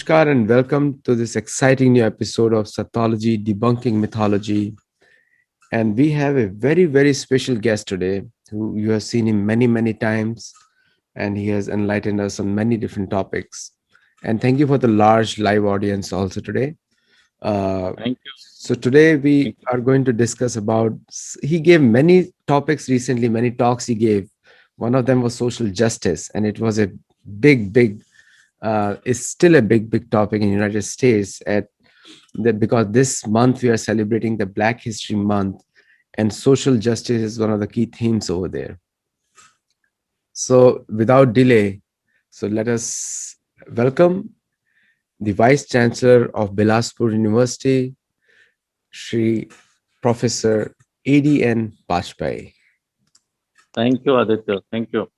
Namaskar and welcome to this exciting new episode of Sathology Debunking Mythology. And we have a very, very special guest today who you have seen him many, many times, and he has enlightened us on many different topics. And thank you for the large live audience also today. Thank you. So today Thank we you. are going to discuss about, he gave many topics recently, many talks he gave. One of them was social justice, and it was a big is still a big topic in the United States because this month we are celebrating the Black History Month, and social justice is one of the key themes over there. So without delay, so let us welcome the Vice Chancellor of Bilaspur University, Shri Professor ADN Bajpai. Thank you, Aditya. Thank you.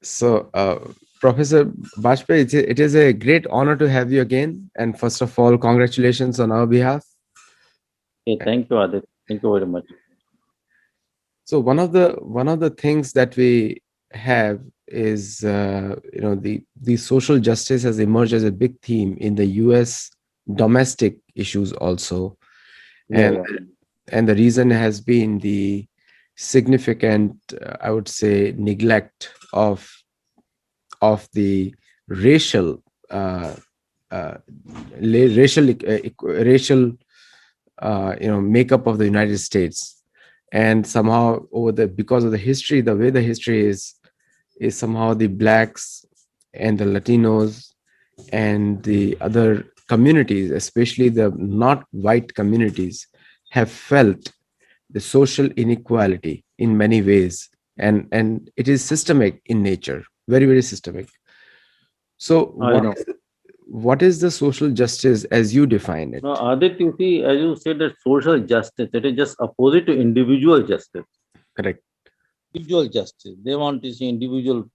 So, Professor Bajpai, it is a great honor to have you again. And first of all, congratulations on our behalf. Okay, thank you, Aditya. Thank you very much. So one of the things that we have is the social justice has emerged as a big theme in the U.S. domestic issues also, Yeah, and yeah. and the reason has been the significant, I would say, neglect of the racial uh, uh, racial makeup of the United States, and somehow over the because of the history, the way the history is somehow the blacks and the Latinos and the other communities, especially the not white communities, have felt the social inequality in many ways, and it is systemic in nature, very systemic. So I know. what is the social justice as you define No, it? Aditya, you see, as you said, that social justice, it is just opposite to individual justice. Correct. Individual justice. They want to see individual,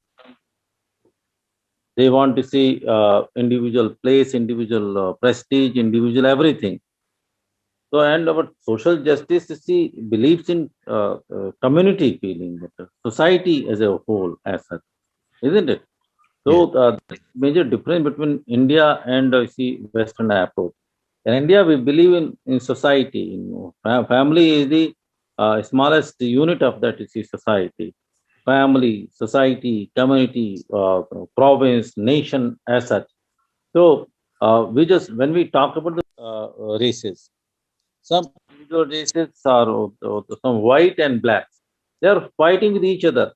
they want to see individual place, individual prestige, individual everything. So, and our social justice, you see, believes in community feeling, society as a whole, as such, isn't it? Yes. So there is major difference between India and see Western approach. In India, we believe in society. Family is the smallest unit of that is the society. Family, society, community, province, nation, as such. So we just when we talk about the races, some individual races are some white and blacks. They are fighting with each other.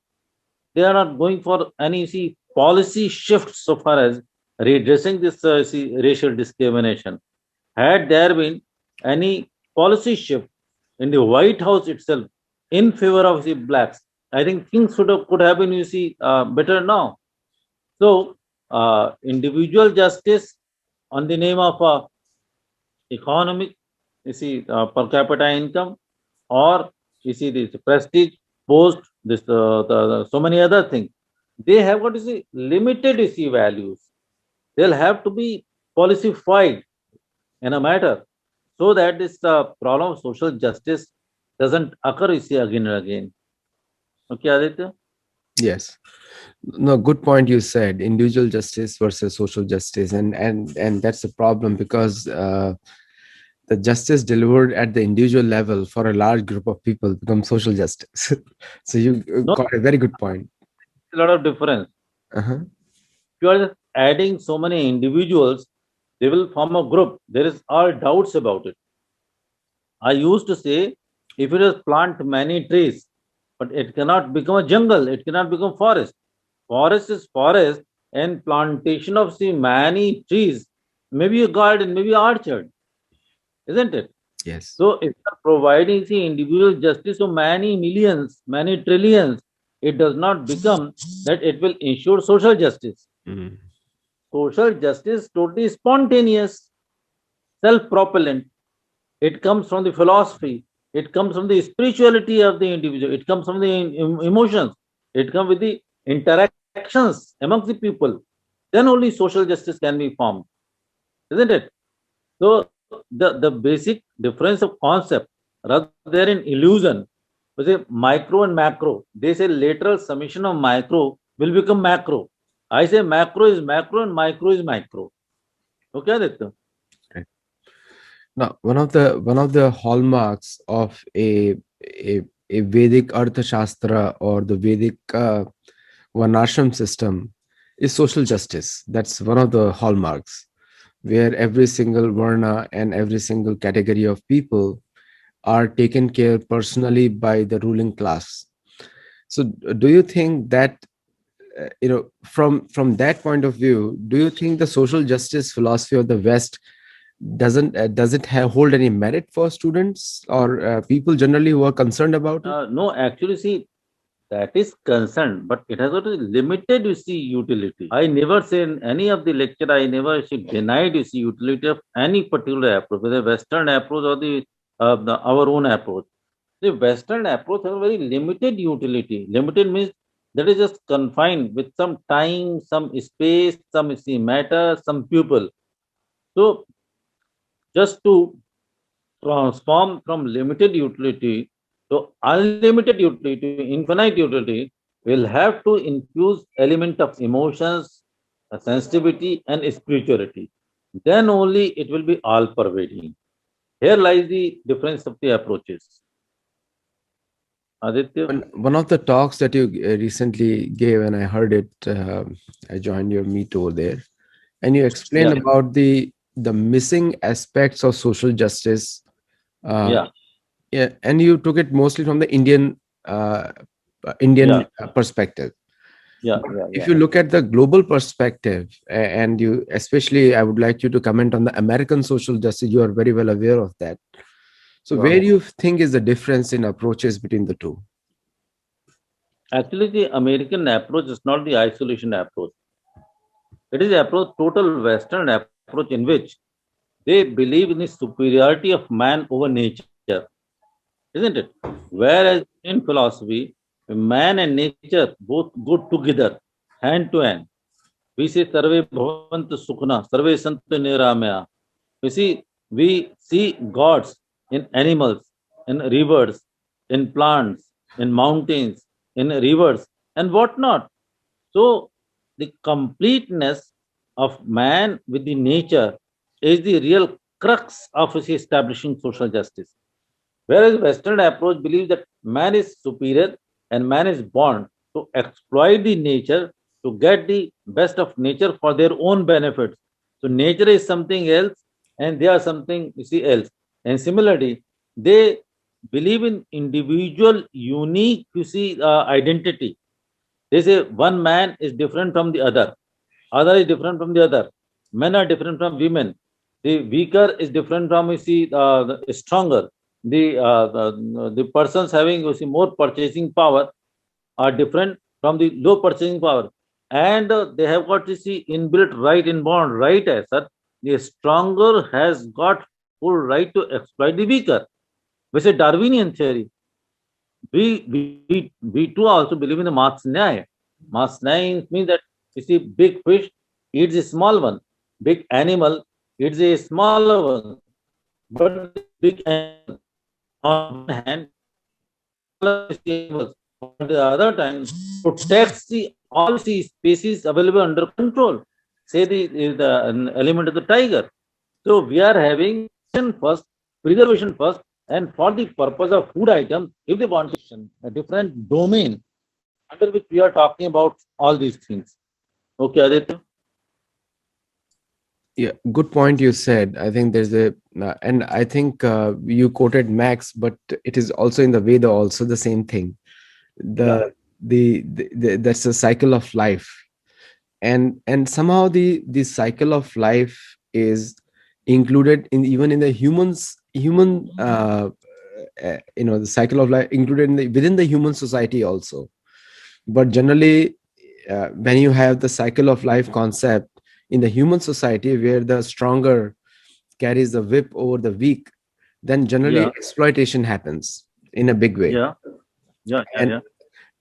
They are not going for any see policy shift so far as redressing this see, racial discrimination. Had there been any policy shift in the White House itself in favor of the blacks, I think things could have been you see better now. So individual justice on the name of economic, you see per capita income, or you see this prestige, post, this so many other things. They have got to see limited you see values. They'll have to be policyfied in a matter so that this problem of social justice doesn't occur you see again and again. Okay, Aditya? Yes. No, good point you said. Individual justice versus social justice, and that's a problem because the justice delivered at the individual level for a large group of people becomes social justice. So you No, got a very good point. a lot of difference. Uh-huh. If you are just adding so many individuals, they will form a group. There is all doubts about it. I used to say, if you just plant many trees, but it cannot become a jungle, it cannot become forest. Forest is forest, and plantation of see many trees, maybe a garden, maybe orchard, isn't it? Yes. So if you are providing see individual justice to many millions, many trillions, it does not become that it will ensure social justice. Mm. Social justice totally spontaneous, self-propellant. It comes from the philosophy. It comes from the spirituality of the individual. It comes from the emotions. It comes with the interactions amongst the people. Then only social justice can be formed, isn't it? So the basic difference of concept, rather than in illusion, we say micro and macro. They say lateral summation of micro will become macro. I say macro is macro and micro is micro. Okay, Aditya? Now, one of the hallmarks of a Vedic Arthashastra or the Vedic Varnashram system is social justice. That's one of the hallmarks, where every single Varna and every single category of people are taken care personally by the ruling class. So, do you think that from that point of view, do you think the social justice philosophy of the West does it hold any merit for students or people generally who are concerned about it? No, actually, see, that is concerned, but it has got a limited, you see, utility. I never say in any of the lecture, I never denied, you see, utility of any particular approach, whether Western approach or our own approach. The Western approach has a very limited utility. Limited means that is just confined with some time, some space, some, you see, matter, some people. So just to transform from limited utility to unlimited utility, infinite utility, will have to infuse element of emotions, sensitivity, and spirituality. Then only it will be all pervading. Here lies the difference of the approaches. Aditya? One of the talks that you recently gave, and I heard it, I joined your meet over there, and you explained Yeah, about the missing aspects of social justice. Uh, yeah, yeah, and you took it mostly from the uh, yeah, Indian perspective. yeah, But yeah, if yeah. you look at the global perspective, and you especially, I would like you to comment on the American social justice. You are very well aware of that. So, Sure. where do you think is the difference in approaches between the two? Actually, the American approach is not the isolation approach. It is approach total Western approach in which they believe in the superiority of man over nature, isn't it? Whereas in philosophy, man and nature both go together, hand to hand. We say Sarve Bhavantu Sukhna, Sarve Santu Niramaya. You see, we see gods in animals, in rivers, in plants, in mountains, in rivers, and whatnot. So, the completeness of man with the nature is the real crux of establishing social justice. Whereas Western approach believes that man is superior and man is born to exploit the nature to get the best of nature for their own benefits. So nature is something else and they are something, you see, else. And similarly, they believe in individual, unique, you see, identity. They say one man is different from the other is different from the other. Men are different from women. The weaker is different from, you see, the stronger. The persons having, you see, more purchasing power are different from the low purchasing power, and they have got, you see, inbuilt right, inborn right as such. The stronger has got full right to exploit the weaker, which is Darwinian theory. We too also believe in the Marx Nyaya. Marx Nyaya means that, you see, big fish eats a small one, big animal eats a smaller one, but the big animal on one hand smaller animals, on the other time protects the all the species available under control. Say the an element of the tiger. So we are having first, preservation first, and for the purpose of food item, if they want to a different domain under which we are talking about all these things. Okay, Aditya? Yeah, good point you said. I think there's and I think you quoted Max, but it is also in the Veda also the same thing. Yeah, The that's the cycle of life, and somehow the cycle of life is included in even in the human the cycle of life included within the human society also. But generally, when you have the cycle of life concept in the human society where the stronger carries the whip over the weak, then generally yeah, exploitation happens in a big way. yeah, yeah, yeah, And yeah,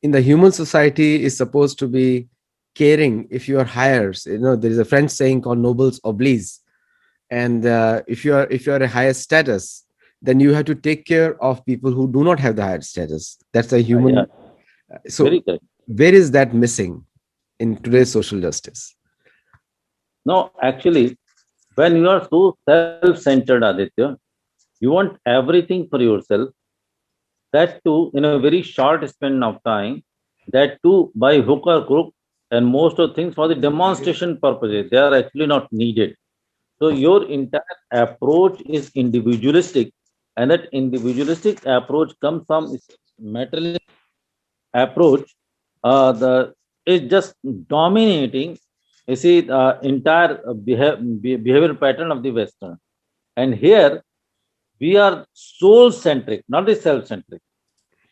in the human society is supposed to be caring. If you are higher, there is a French saying called nobles oblige. And if you are a higher status, then you have to take care of people who do not have the higher status. That's a yeah. human. So Very correct. where is that missing? in today's social justice? No, actually, when you are so self-centered, Aditya, you want everything for yourself, that too in a very short span of time, that too by hook or crook, and most of things for the demonstration purposes, they are actually not needed. So your entire approach is individualistic, and that individualistic approach comes from materialistic approach. The is just dominating. You see, the entire behavior pattern of the Western, and here we are soul centric, not the self centric.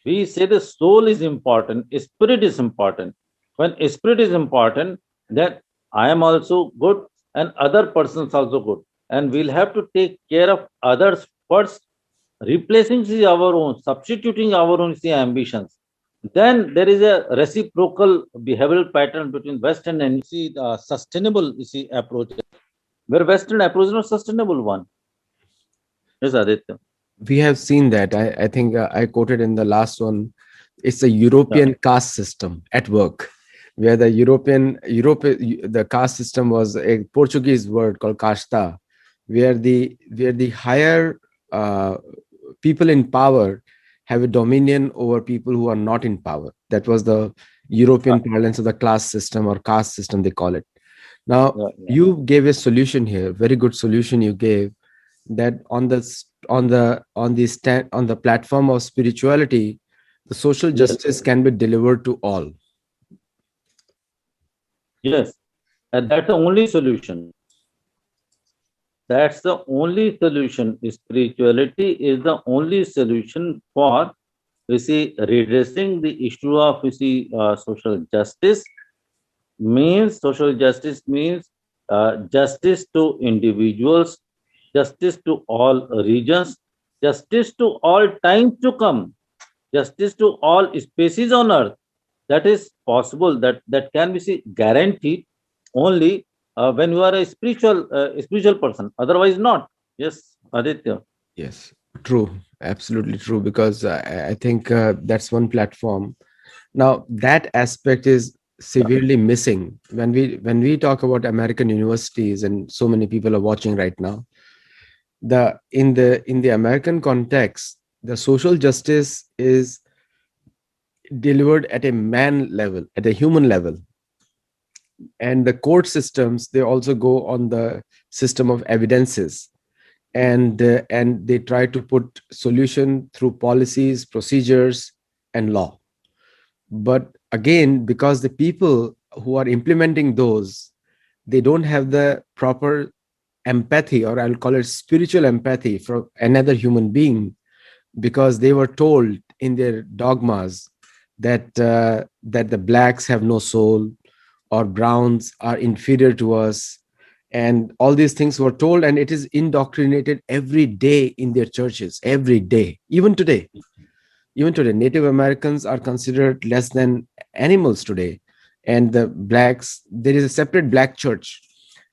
We say the soul is important, spirit is important. When spirit is important, then I am also good and other persons also good. And we'll have to take care of others first, replacing our own, substituting our own ambitions. Then there is a reciprocal behavioral pattern between Western and sustainable approach, where Western approach is not sustainable one. Yes, Aditya. We have seen that. I think I quoted in the last one. It's a European caste system at work, where the the caste system was a Portuguese word called casta, where the higher people in power have a dominion over people who are not in power. That was the European parlance of the class system or caste system, they call it. Now, you gave a solution here, very good solution you gave, that on the platform of spirituality, the social Yes. justice can be delivered to all. Yes, and that's the only solution. That's the only solution. Spirituality is the only solution for redressing the issue of social justice. Means social justice means justice to individuals, justice to all regions, justice to all times to come, justice to all species on earth. That is possible. That can be guaranteed only when you are a spiritual person. Otherwise, not. Yes, Aditya. Yes, true, absolutely true. Because I think that's one platform. Now that aspect is severely missing when we talk about American universities, and so many people are watching right now. The in the American context, the social justice is delivered at a man level, at a human level, and the court systems, they also go on the system of evidences, and they try to put solution through policies, procedures, and law. But again, because the people who are implementing those, they don't have the proper empathy, or I'll call it spiritual empathy, for another human being, because they were told in their dogmas that the blacks have no soul, or browns are inferior to us, and all these things were told, and it is indoctrinated every day in their churches, every day. Even today Native Americans are considered less than animals today. And the blacks, there is a separate black church.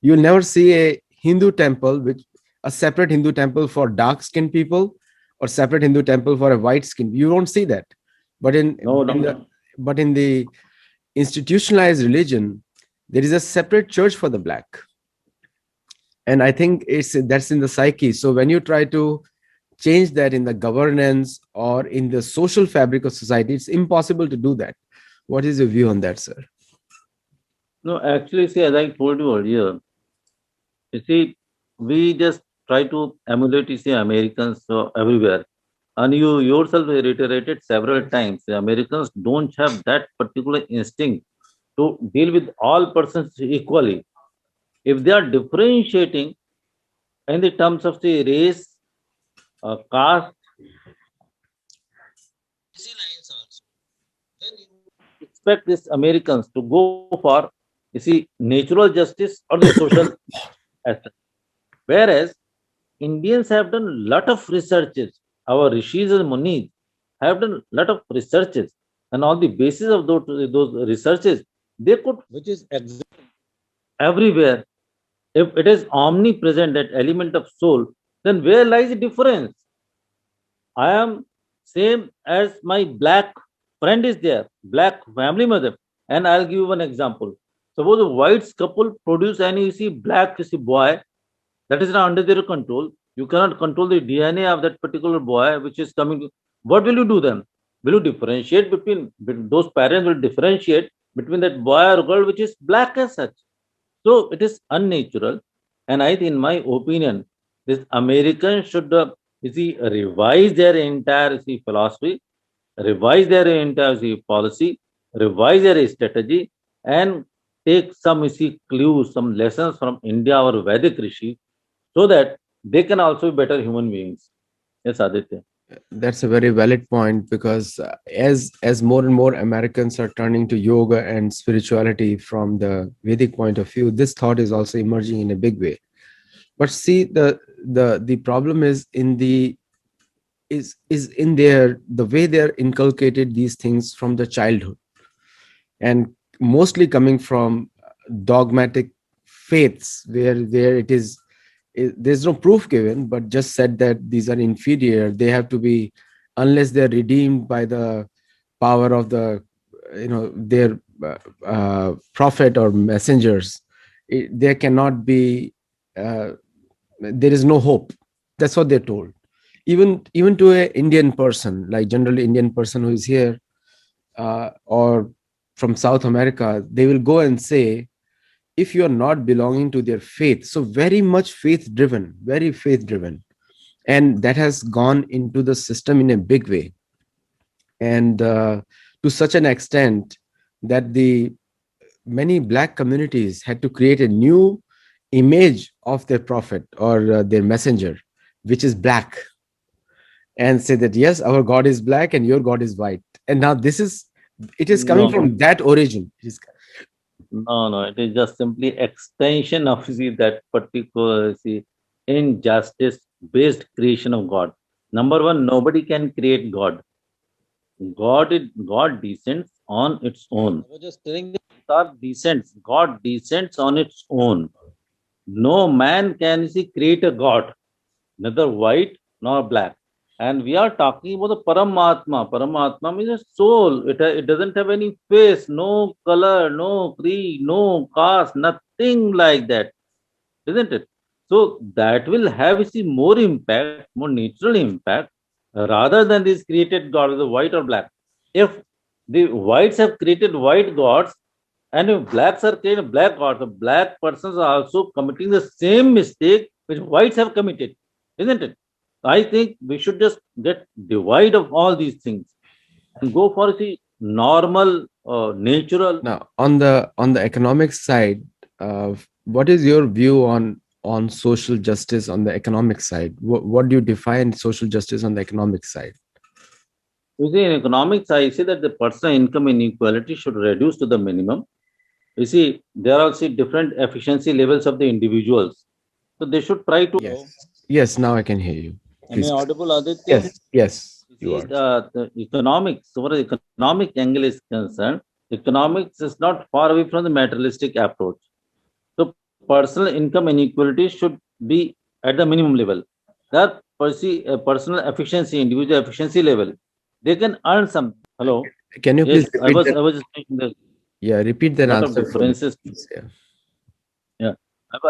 You'll never see a Hindu temple, which a separate Hindu temple for dark skinned people, or separate Hindu temple for a white skin. You won't see that. But in the institutionalized religion, there is a separate church for the black. And I think that's in the psyche. So when you try to change that in the governance or in the social fabric of society, it's impossible to do that. What is your view on that, sir? No, actually, as I told you earlier, we just try to emulate, Americans everywhere. And you yourself reiterated several times, the Americans don't have that particular instinct to deal with all persons equally. If they are differentiating in the terms of the race, caste, lines also, then you expect these Americans to go for, natural justice or the social aspect. Whereas Indians have done a lot of researches. Our rishis and munis have done a lot of researches, and on the basis of those researches, they could, which is everywhere. If it is omnipresent, that element of soul, then where lies the difference? I am same as my black friend is there, black family member. And I'll give you one example. Suppose a white couple produce any, you see, black, you see, boy, that is not under their control. You cannot control the DNA of that particular boy which is coming. What will you do then? Will you differentiate between those parents will differentiate between that boy or girl which is black as such? So it is unnatural. And I think, in my opinion, this Americans should you see, revise their entire, you see, philosophy, revise their entire, you see, policy, revise their strategy, and take some, you see, clues, some lessons from India or Vedic Rishi, so that they can also be better human beings. Yes, Aditya. That's a very valid point, because as more and more Americans are turning to yoga and spirituality from the Vedic point of view, this thought is also emerging in a big way. But see, the problem is in the is in their the way they're inculcated these things from the childhood, and mostly coming from dogmatic faiths where there's no proof given, but just said that these are inferior. They have to be, unless they're redeemed by the power of the their prophet or messengers, there cannot be there is no hope. That's what they're told. Even to a Indian person, like generally Indian person who is here, or from South America, they will go and say, if you are not belonging to their faith, so very much faith driven, very faith driven, and that has gone into the system in a big way, and to such an extent that the many black communities had to create a new image of their prophet or their messenger, which is black, and say that yes, our God is black and your God is white. And now it is coming No, no, from that origin. no. It is just simply extension of, see, that particular, see, injustice-based creation of God. Number one, nobody can create God. God descends on its own. I was just telling that God descends. God descends on its own. No man can, see, create a God, neither white nor black. And we are talking about the Paramatma. Paramatma means a soul. It doesn't have any face, no color, no creed, no caste, nothing like that, isn't it? So that will have, you see, more impact, more natural impact, rather than this created God, the white or black. If the whites have created white gods, and if blacks are creating black gods, the black persons are also committing the same mistake which whites have committed, isn't it? I think we should just get divide of all these things and go for the normal, natural. Now, on the economic side, what is your view on social justice on the economic side? What do you define social justice on the economic side? You see, in economics, I say that the personal income inequality should reduce to the minimum. You see, there are also different efficiency levels of the individuals. So they should try to. Yes, now I can hear you. Am I Please. audible, Aditya? Yes, You you see, are. the economics, so far as economic angle is concerned, economics is not far away from the materialistic approach. So personal income inequality should be at the minimum level. That personal efficiency, individual efficiency level, they can earn some. Hello. Can you Yes, please repeat that? I was just making the Yeah, repeat that lot of answer for me, differences. please. Yeah. Yeah,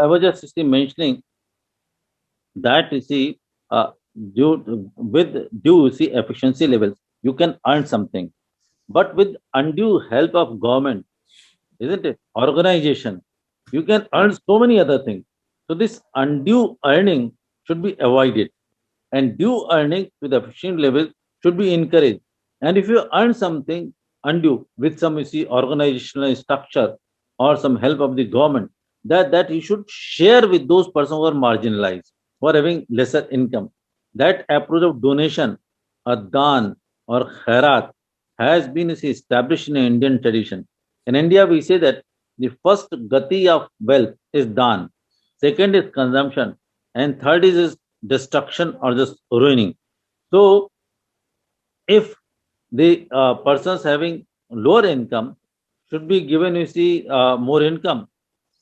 I was just mentioning that, you see, due, you see, efficiency levels, you can earn something, but with undue help of government, isn't it, organization, you can earn so many other things. So this undue earning should be avoided, and due earning with efficient level should be encouraged. And if you earn something undue with some, you see, organizational structure or some help of the government, that you should share with those persons who are marginalized, who are having lesser income. That approach of donation, or dan, or khairat, has been, you see, established in Indian tradition. In India, we say that the first gati of wealth is dan, second is consumption, and third is destruction or just ruining. So, if the persons having lower income should be given, you see, more income.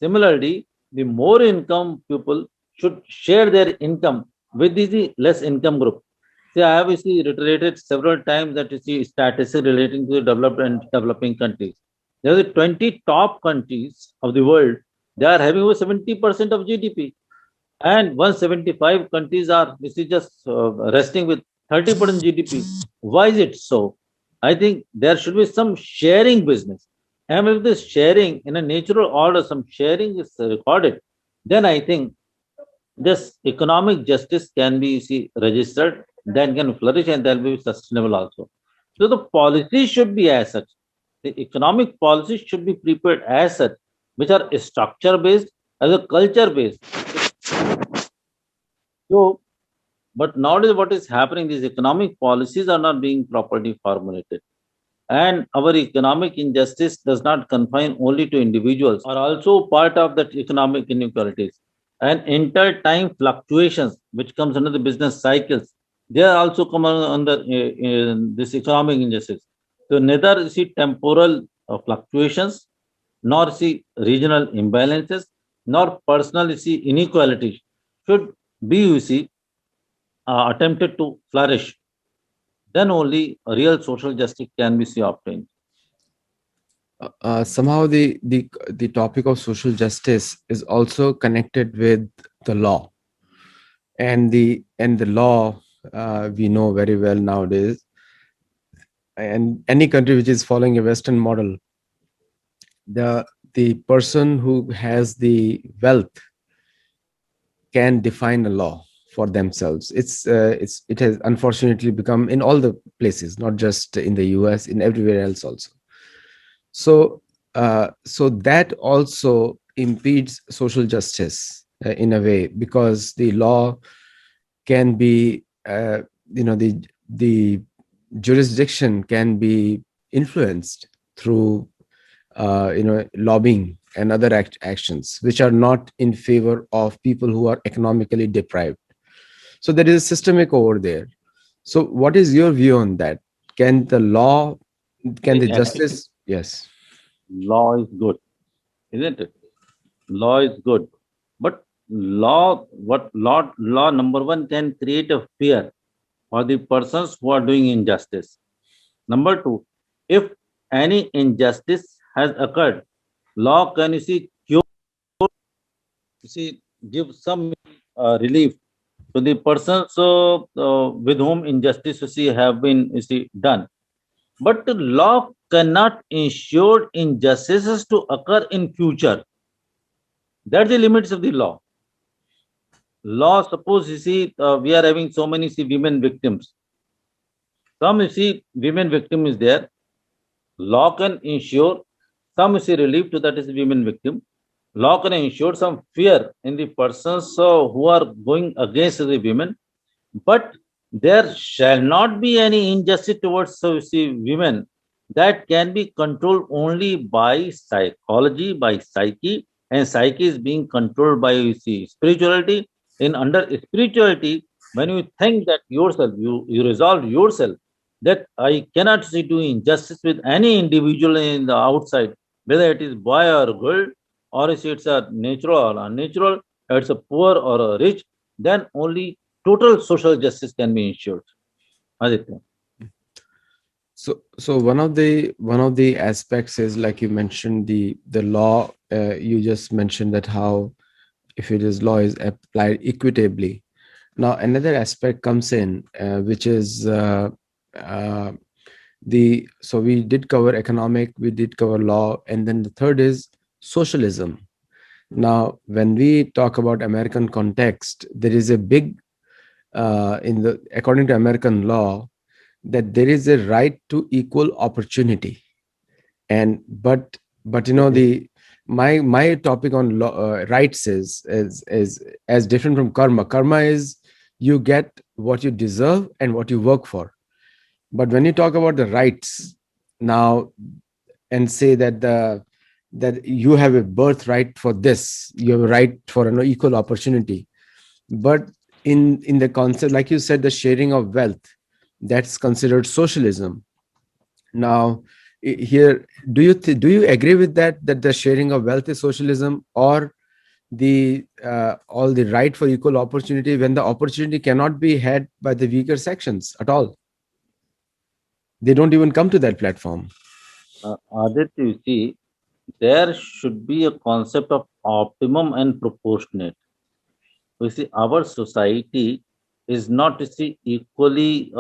Similarly, the more income people should share their income with the less income group. See, I have, you see, reiterated several times that, you see, statistics relating to the developed and developing countries. There are the 20 top countries of the world. They are having over 70% of GDP, and 175 countries are this is just resting with 30% GDP. Why is it so? I think there should be some sharing business. And if this sharing in a natural order, some sharing is recorded, then I think this economic justice can be registered, then can flourish and they'll be sustainable also. So the policy should be as such. The economic policy should be prepared as such, which are structure based as a culture based. So, but nowadays what is happening? These economic policies are not being properly formulated. And our economic injustice does not confine only to individuals, are also part of that economic inequalities. And inter-time fluctuations, which comes under the business cycles, they are also come under this economic injustice. So neither temporal fluctuations, nor regional imbalances, nor personal inequalities should be attempted to flourish. Then only a real social justice can be obtained. Somehow the topic of social justice is also connected with the law, and the law, we know very well nowadays, and any country which is following a Western model, the person who has the wealth can define a law for themselves. It has unfortunately become in all the places, not just in the US, in everywhere else also. So that also impedes social justice in a way, because the law can be, the jurisdiction can be influenced through lobbying and other actions which are not in favor of people who are economically deprived. So there is a systemic over there. So what is your view on that? Can the law, can the justice? Yes. Law is good, isn't it? Law is good. But law number one can create a fear for the persons who are doing injustice. Number two, if any injustice has occurred, law can cure, give some relief to the persons with whom injustice have been done. But the law cannot ensure injustices to occur in future. That's the limits of the law. Law, suppose we are having so many women victims. Some women victim is there. Law can ensure some relief to that is women victim. Law can ensure some fear in the persons who are going against the women, but there shall not be any injustice towards women. That can be controlled only by psychology, by psyche, and psyche is being controlled by spirituality. In under spirituality, when you think that yourself, you resolve yourself that I cannot do injustice with any individual in the outside, whether it is boy or girl, or it's a natural or unnatural, it's a poor or a rich, then only total social justice can be ensured. Aditya. So one of the aspects is, like you mentioned, the law. You just mentioned that how, if it is law is applied equitably. Now another aspect comes in, which is so we did cover economic, we did cover law, and then the third is socialism. Now when we talk about American context, there is a big according to American law, that there is a right to equal opportunity. And but my topic on law, rights is as different from karma. Karma is you get what you deserve and what you work for. But when you talk about the rights now, and say that that you have a birthright for this, you have a right for an equal opportunity. But in the concept, like you said, the sharing of wealth, that's considered socialism. Now here, do you agree with that the sharing of wealth is socialism, or the all the right for equal opportunity when the opportunity cannot be had by the weaker sections at all? They don't even come to that platform. Aditya, you see, there should be a concept of optimum and proportionate. You see, our society is not, you see, equally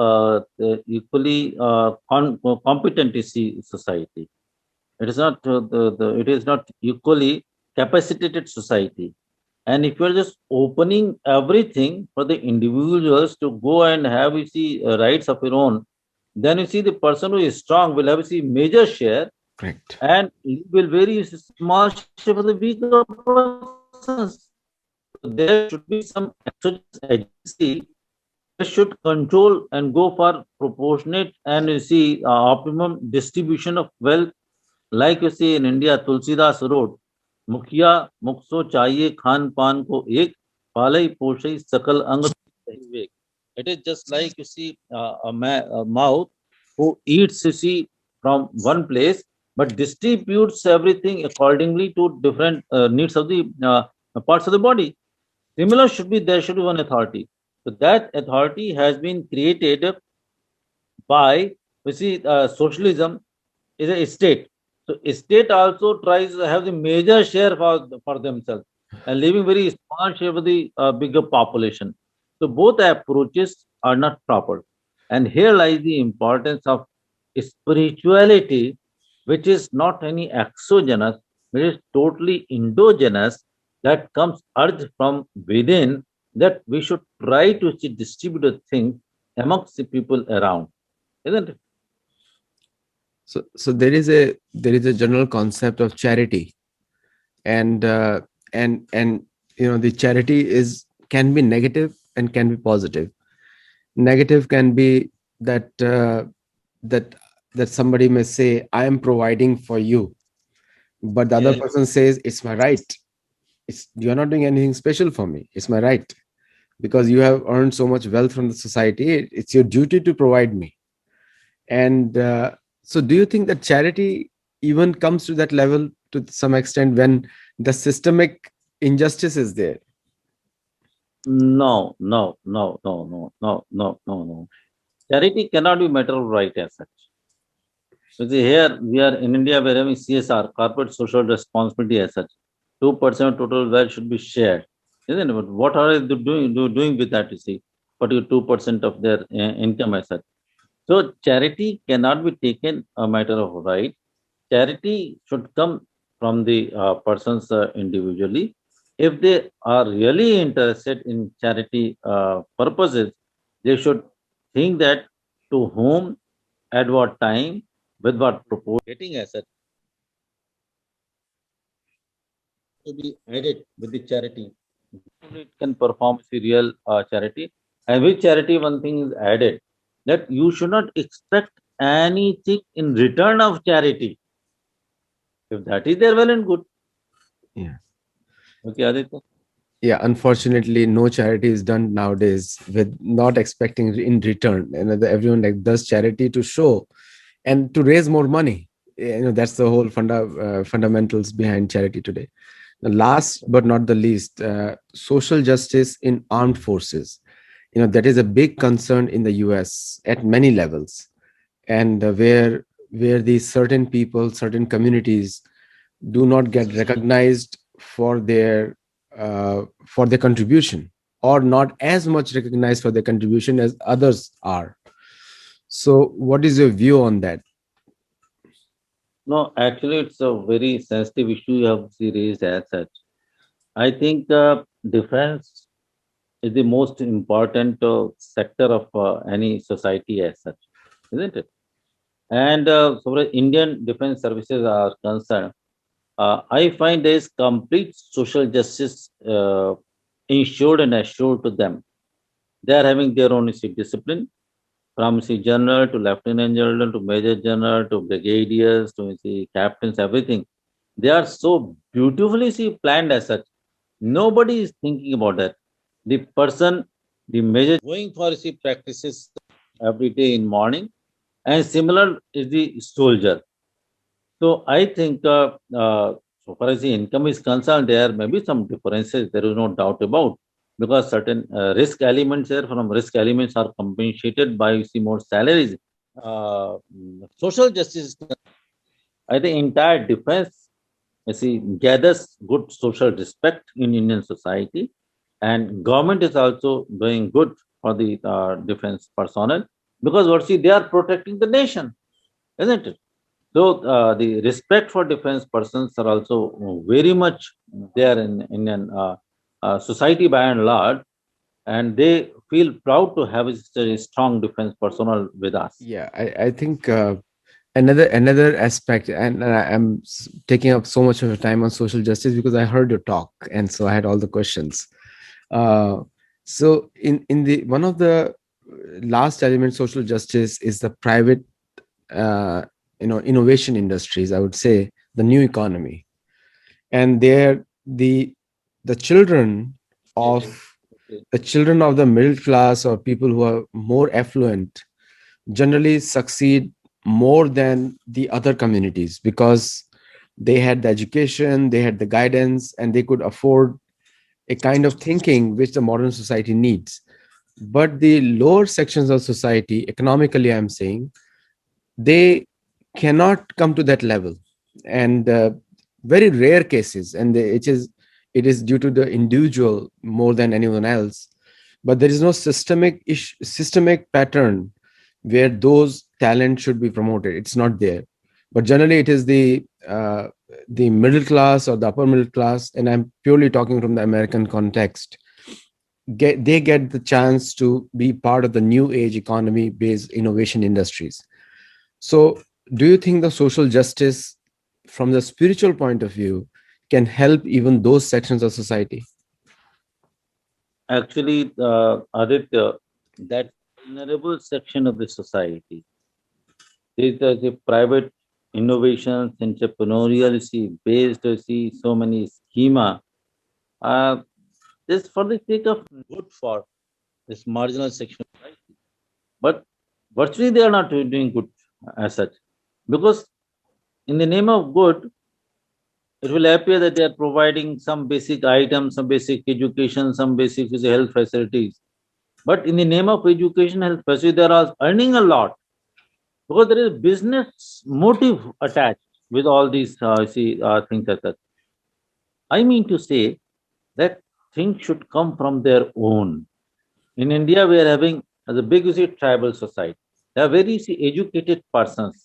competent, you see, society. It is not it is not equally capacitated society. And if you're just opening everything for the individuals to go and have, you see, rights of your own, then you see the person who is strong will have, you see, major share, Correct. and it will very small share for the weaker persons. So there should be some exogenous agency that should control and go for proportionate and, you see, optimum distribution of wealth. Like you see in India, Tulsidas wrote, मुखिया मुख सो चाहिए खान पान को एक, पालई पोषई सकल अंग सही विवेक. It is just like, you see, a mouth who eats, you see, from one place but distributes everything accordingly to different needs of the parts of the body. Similar should be, there should be one authority. So that authority has been created by, you see, socialism is a state. So state also tries to have the major share for themselves and leaving very small share for the bigger population. So both approaches are not proper. And here lies the importance of spirituality, which is not any exogenous, which is totally endogenous, that comes urged from within, that we should try to distribute the things amongst the people around, isn't it? So there is a general concept of charity, and and the charity is can be negative and can be positive. Negative can be that that that somebody may say, I am providing for you, but the other Yes. person says, it's my right. You're not doing anything special for me, it's my right, because you have earned so much wealth from the society. It's your duty to provide me. And so do you think that charity even comes to that level to some extent when the systemic injustice is there? No, no, no, no, no, no, no, no, no. Charity cannot be matter of right as such. So see, here we are in India, we are having CSR, corporate social responsibility as such. 2% of total wealth should be shared, isn't it? But what are they doing with that? You see, 42% of their income as such. So charity cannot be taken a matter of right. Charity should come from the persons individually. If they are really interested in charity purposes, they should think that to whom, at what time, with what proportion, getting as such to be added with the charity. It can perform the real charity. And with charity, one thing is added, that you should not expect anything in return of charity. If that is there, well and good. Yeah. Okay, Aditya. Yeah, unfortunately, no charity is done nowadays with not expecting in return. And everyone like does charity to show and to raise more money. That's the whole fundamentals behind charity today. The last but not the least, social justice in armed forces. That is a big concern in the US at many levels, and where these certain people, certain communities do not get recognized for their contribution, or not as much recognized for their contribution as others are. So what is your view on that? No, actually, it's a very sensitive issue you have raised as such. I think defense is the most important sector of any society as such, isn't it? And so far as Indian defense services are concerned, I find there is complete social justice ensured and assured to them. They are having their own discipline, from general to lieutenant general to major general to brigadiers to captains, everything. They are so beautifully planned as such. Nobody is thinking about that. The person, the major going for practices every day in morning, and similar is the soldier. So I think so far as the income is concerned, there may be some differences. There is no doubt about, because certain risk elements there from risk elements are compensated by more salaries. Social justice. I think entire defense, you see, gathers good social respect in Indian society, and government is also doing good for the defense personnel, because what see, they are protecting the nation, isn't it? So the respect for defense persons are also very much there in Indian society by and large, and they feel proud to have a strong defense personnel with us. Yeah, I think another aspect, and I'm taking up so much of your time on social justice because I heard your talk, and so I had all the questions. Uh, so in the one of the last elements, social justice is the private, uh, innovation industries. I would say the new economy, and there the children of Okay. the children of the middle class or people who are more affluent generally succeed more than the other communities because they had the education, they had the guidance, and they could afford a kind of thinking which the modern society needs. But the lower sections of society, economically, I'm saying, they cannot come to that level. And very rare cases, and it is due to the individual more than anyone else. But there is no systemic pattern where those talents should be promoted. It's not there. But generally it is the middle class or the upper middle class, and I'm purely talking from the American context, they get the chance to be part of the new age economy based innovation industries. So do you think the social justice from the spiritual point of view can help even those sections of society? Actually, Aditya, that vulnerable section of the society, these are the private innovations, entrepreneurial, see, based, see, so many schema. Uh, this for the sake of good for this marginal section of society. But virtually they are not doing good as such. Because in the name of good, it will appear that they are providing some basic items, some basic education, some basic health facilities. But in the name of education, health facility, they are earning a lot because there is business motive attached with all these things like that. I mean to say that things should come from their own. In India, we are having as a big tribal society. They are very educated persons.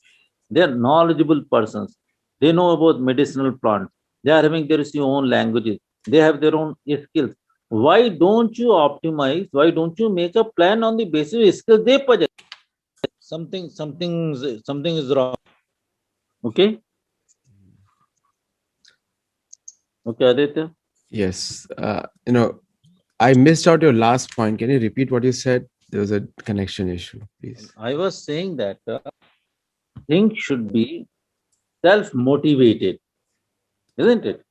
They are knowledgeable persons. They know about medicinal plants. They are having their own languages. They have their own skills. Why don't you optimize? Why don't you make a plan on the basis of skills they possess? Something is wrong. Okay, okay, Aditya. Yes. I missed out your last point. Can you repeat what you said? There was a connection issue, please. I was saying that things should be self-motivated, isn't it?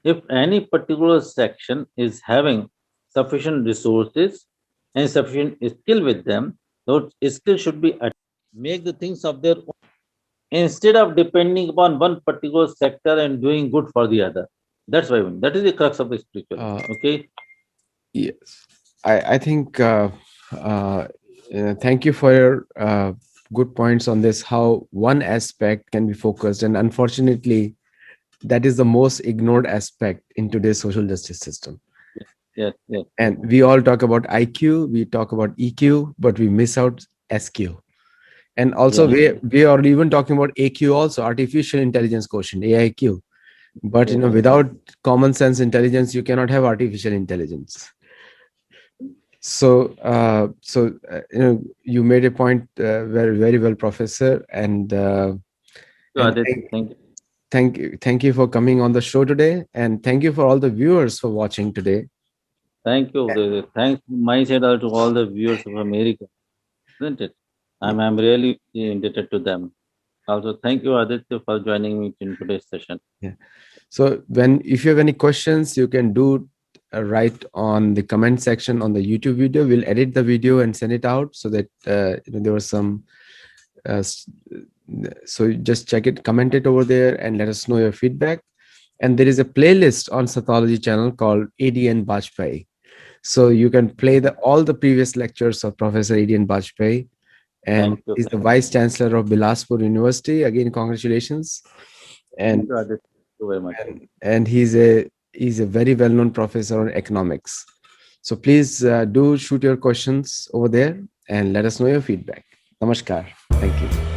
If any particular section is having sufficient resources and sufficient skill with them, those skill should be make the things of their own instead of depending upon one particular sector and doing good for the other. That's why that is the crux of the spirituality. Uh, Okay. yes. I think, thank you for your good points on this, how one aspect can be focused. And unfortunately, that is the most ignored aspect in today's social justice system. Yes, yes. And we all talk about IQ, we talk about EQ, but we miss out SQ. And also, Yeah. we are even talking about AQ also, artificial intelligence quotient, AIQ. But Yes. without common sense intelligence, you cannot have artificial intelligence. So you made a point very, very well, Professor, and So, and Aditya, thank you. thank you for coming on the show today, and thank you for all the viewers for watching today. Thank you. Thanks my side to all the viewers of America, isn't it? I'm really indebted to them. Also, thank you, Aditya, for joining me in today's session. Yeah. So if you have any questions, you can do write on the comment section on the YouTube video. We'll edit the video and send it out so that there was some. So just check it, comment it over there, and let us know your feedback. And there is a playlist on Sathology channel called ADN Bajpai. So you can play all the previous lectures of Professor ADN Bajpai, and Thank you. is the Vice Chancellor of Bilaspur University. Again, congratulations. and Thank you very much. and he's a very well-known professor on economics. So please do shoot your questions over there and let us know your feedback. Namaskar. Thank you.